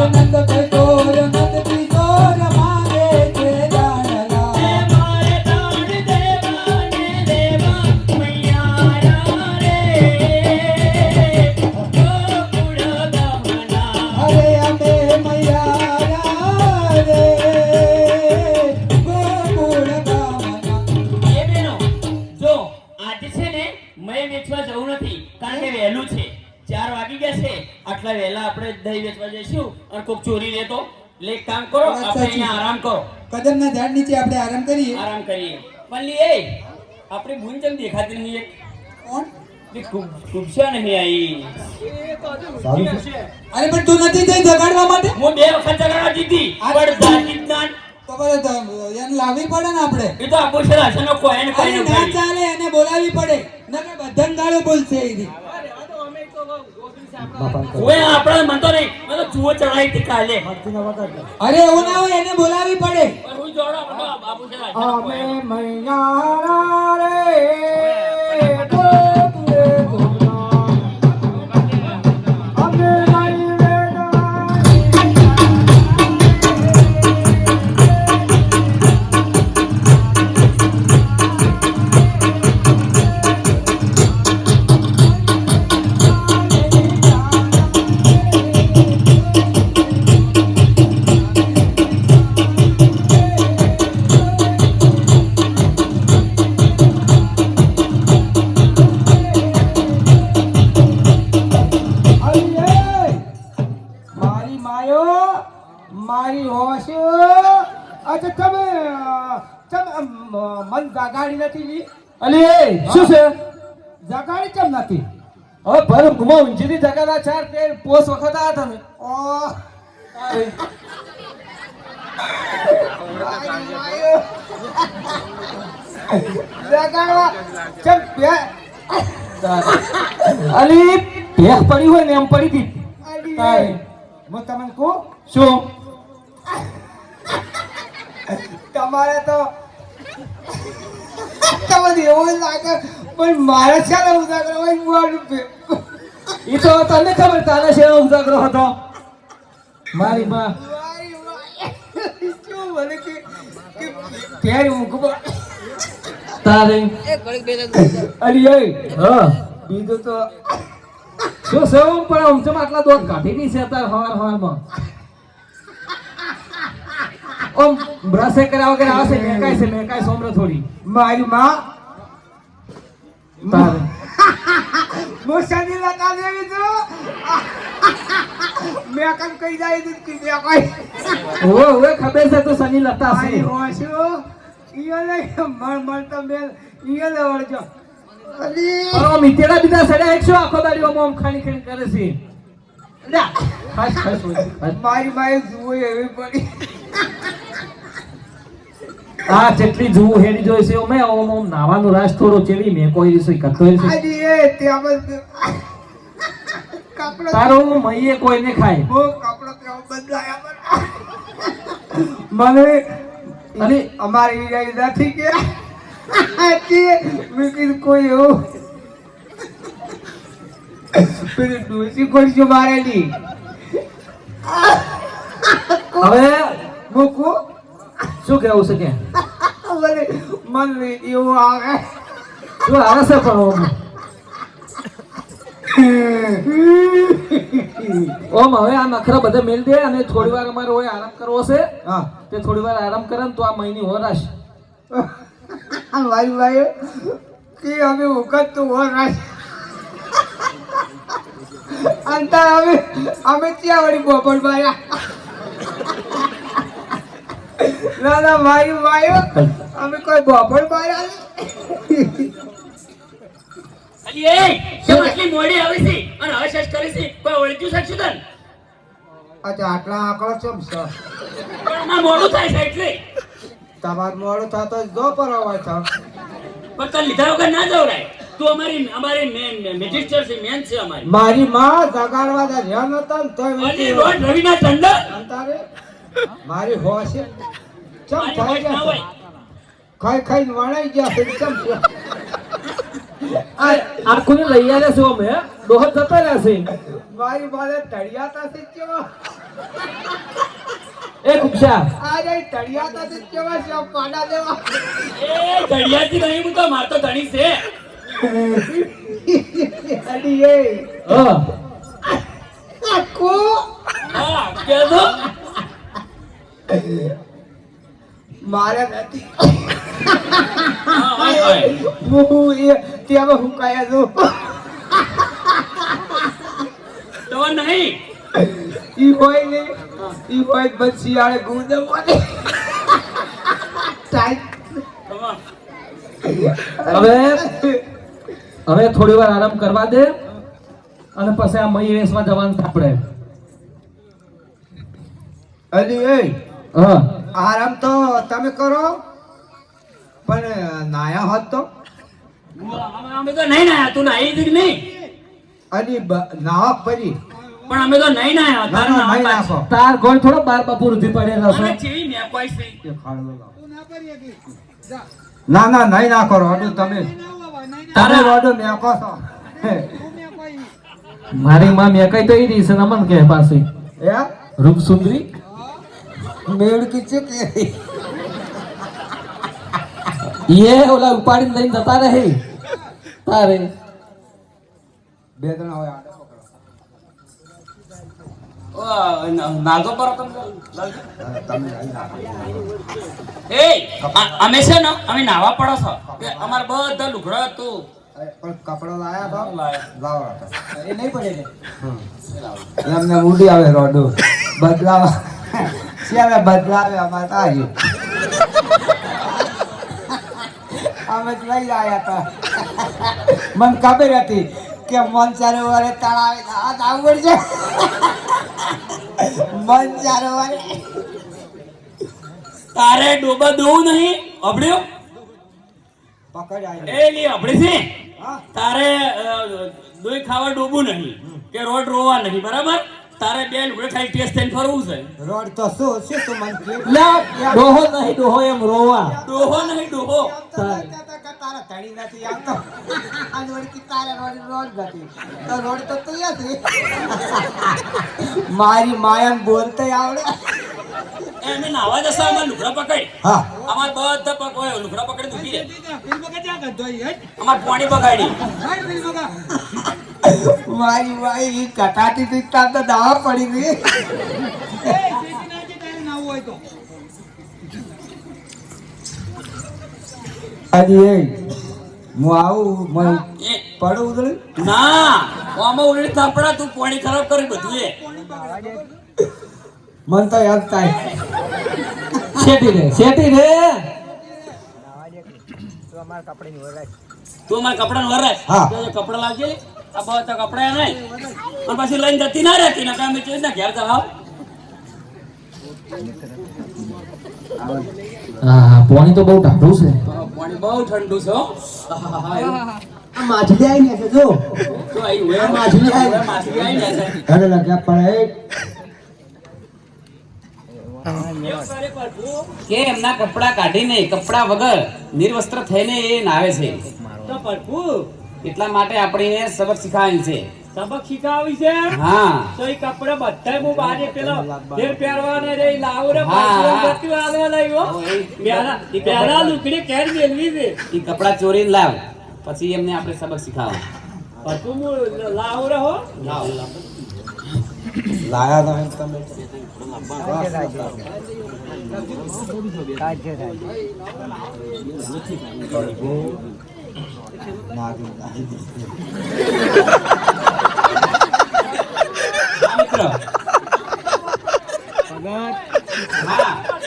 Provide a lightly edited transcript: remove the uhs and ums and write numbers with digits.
નંદ કિશોર નંદ કિશોર મારે છે જાણલા મારે તાણ દેવા ને દેવા મૈયા રે ગોકુળ ગામના અરે અમે મૈયા રે ગોકુળ ગામના એ બેનો જો આજે છે ને મેં વેચવા જવું નથી કારણ કે વહેલું છે 4 વાગી ગયા છે આટલા વહેલા આપણે દહીં વેચવા જઈશું અને કોક ચોરી લે તો એટલે એક કામ કરો આપણે અહીંયા આરામ કરો કદમના ઝાડ નીચે આપણે આરામ કરીએ પલ્લી એ આપણી બુન ચમ દેખાતી નહીં એક કોણ ખુબશા નહીં આવી અરે પણ તું નથી જઈ જગાડવા માટે હું 2 વખત જગાડવા જીતી પણ જાતી જ ના તો બરાબર એને લાવવી પડે ને આપણે એ તો આપો છે રાશનો કોઈ ને કોઈ ના ચાલે એને બોલાવવી પડે નકર બધાને ગાળો બોલશે ઈ ઓય આપણા મન તો નહીં મને તો જુઓ ચડાઈ હતી કાલે અરે એવું ના હોય એને બોલાવવી પડે પણ હું જોડો બાપુ છે રાશનો અમે મૈયા રે મારી હોશ અચ્છા તમે મન જગાડી નથી લી અલે શું છે જગાડી કેમ નથી હવે ભર ઘુમા ઊંચીથી જગાડા 4 13 પોસ વખત આયા તમે ઓ જગાડવા ચમ બે અલી ભેખ પડી હોય ને એમ પડી હતી તારે હું તમને કહું શું તમારે તો તમને એવું લાગે પણ મારે છે ને ઉજાગર હોય મોડું એ તો તને ખબર તારે શેનો ઉજાગરો હતો મારી માં શું મને કે પેર ઊંઘવા તારે અલી એ હા બીજું તો શું સેવ પણ આમ ચમ આટલા દોત કાઢી ની છે તાર હવારમાં ઓમ બ્રશે કર્યા વગર આવશે મેકાય સોમરો થોડી મારી માં તારે મોસાની લતા દેવી તો મેં કામ કહી જાય તો કે બે કોઈ ઓવે ખબર છે તો સની લતા છે મારી હોશો ઈયો ને મળ તો બેલ ઈયો ને વળજો અલી પણ ઓમ ઈતેડા બીજા સડ્યા એકસો આખો દાડી ઓમ ખાણી કરે છે લ્યા ખાસ મારી માએ જુઓ એવી પડી આ જેટલી જુઓ હેડી જોઈ છે ઓમે ઓમ નાવાનું રાસ થોડો ચેવી મે કોઈ રીસોઈ કરતો છે આજી એ તે આમ કપડો તારો મઈએ કોઈને ખાય ઓ કપડો તે બદલાયા મને અરે અમારી ઈરાઈ નથી કે કે વિકિર કોઈ હો પેલી ડોસી કોઈ જો મારેલી હવે મૂકું શું કહેવું છે કે મને એવું આવે શું આવે છે પણ ઓમ હવે આ નખરા બધા મેલ દે અને થોડી વાર અમારે હોય આરામ કરવો છે હા તે થોડી વાર આરામ કરે ને તો આ મહિની હોરાશ મારી ભાઈ કે અમે વખત તો હોરાશ અંતા અમે ત્યાં વળી બોપડ ભાઈ ના ભાઈ અમે કોઈ બોપડ ભાઈ અલી એ કેમ આટલી મોડી આવી છે અને હવે શેષ કરી છે કોઈ ઓળખ્યું શકશું તન અચ્છા આટલા આંકડો ચમ છે પણ માં મોડું થાય છે એટલે તમાર મોડું થતો જો પર અવાજ થાય પણ તને લીધા વગર ના જવરાય તું અમારી મેજિસ્ટર છે મેન છે અમારી મારી માં જગાડવા દે ધ્યાન નતા ને તોય અલી રોજ રવિના ઠંડા અંતારે મારી હોશ ચમ મારી થાય વાત ના છે હોય ખાઈ વણાઈ ગયા છે ચમ છે આખું લઈ આવ્યા છે ઓમ હે દોહત જતા રહ્યા છે મારી બાલે તળિયા તાસે કેવો એ કુક્ષા અરે તળિયા તો કેવા છે પાડા દેવા એ ઘડિયાળથી નહીં, હું તો મારતો ધણી છે. અડી એ હા આખો હા, કહેજો. મારે નથી હા, હોય, હોય. હું એ ત્યાં હું કયા દઉં તો નહીં. ઈ હોય ને ઈ હોય બસ શિયાળે ગુંદે મને ટાઈટ ખમા. હવે હવે થોડી વાર આરામ કરવા દે અને પછી આ મહી વેશમાં જવાનું છે આપણે. અલી એ હા આરામ તો તમે કરો પણ નાયા હોત તો અમે તો નહીં નાયા. તું નાઈ હતી કે નહીં? અલી નાવા પડી પણ અમે તો નહીં નાયા. તારે નહીં નાવા નાખો તાર ગોળ થોડો બાર બપોર સુધી પડેલો અને છે. ચેવી મેકોઈ છે. ના ના નહીં નાખો રોડું તમે તમે રોડું મેકો છો મારી માં મેં કઈ તો એ રહી છે ને અમન કે પાછી એ રૂપ સુંદરી મેળ કીચે કે એ ઓલા ઉપાડીને લઈને જતા રહે તારે બે જણા હોય આડે પકડો. નાગો પર તમે તમે નહીં નાખો. એ અમે છે ને અમે નાવા પડો છો કે અમાર બધા લુગડા હતું પણ કપડો લાયા તો લાયા. લાવો એ નહીં પડે ને એમને ઉડી આવે રોડું બદલાવા શિયાળે બદલાવે અમારે આવ્યું અમે જ લઈ આવ્યા હતા મને ખબર હતી કે મન સરોવરે તળાવે હાથ આવડ છે મન સરોવરે તારે ડોબા દોવું નહીં અભડ્યો પકડ આવી એ લી અભડી છે. હા તારે દોઈ ખાવા ડોબું નહીં કે રોડ રોવા નહીં, બરાબર? તારે બે લુગડે ખાલી ટેસ્ટ થઈને ફરવું છે. રોડ તો શું છે તું મને કે લા ડોહો નહીં ડોહો એમ રોવા ડોહો નહીં ડોહો. તારા ધણી નથી આવતો આ વળકી તારા રોડ નથી તો રોડ તો તું છે મારી માયાને બોલતે આવડે એને નાવા જશે અમાર લુગડા પકડ. હા અમાર બધા પકડ લુગડા પકડી દુખી દે. અમાર પાણી પકડી. મારી માઈ કટાતી હતી તાર તો દાવા પડી ગઈ હજી એ હું આવું મને એ પડું ઉતરે ના, આમાં ઉલડી થાપડા તું પાણી ખરાબ કરી બધું એ. મન તો યાદ થાય શેટી રે તું અમારા કપડાં વરાય. હા. કપડા લાવજે. આ બધા કપડા નહીં અને પછી લઈને જતી ના રહેતી ને કામ ચેજ ના ઘેર ચલાવ. હા પાણી તો બહુ ઠંડુ છે. પાણી બહુ ઠંડુ છે હો. આ માછલી આવી ને જો શું આવ્યું? હવે માછલી આવી. હવે માછલી આવી ને છે. અરે લગ્યા પડે કે એમના કપડા કાઢીને કપડા વગર નિર્વસ્ત્ર થઈને એ નાવે છે. તો પ્રભુ એટલા માટે આપણે સબક શીખવાડેલ છે. સબક શીખવાવી છે હા તો એ કપડા બધા હું બારે પેલો ફેર પહેરવાના રે લાવો રે હા, હા. પાછું આલવા લાવ્યો પહેલા લુકડી કેર મેળવી છે એ કપડા ચોરીને લાવ પછી એમને આપણે સબક શીખવા. પાછું હું લાવો રે હો લાયા તો એમ તમે મિત્ર. હા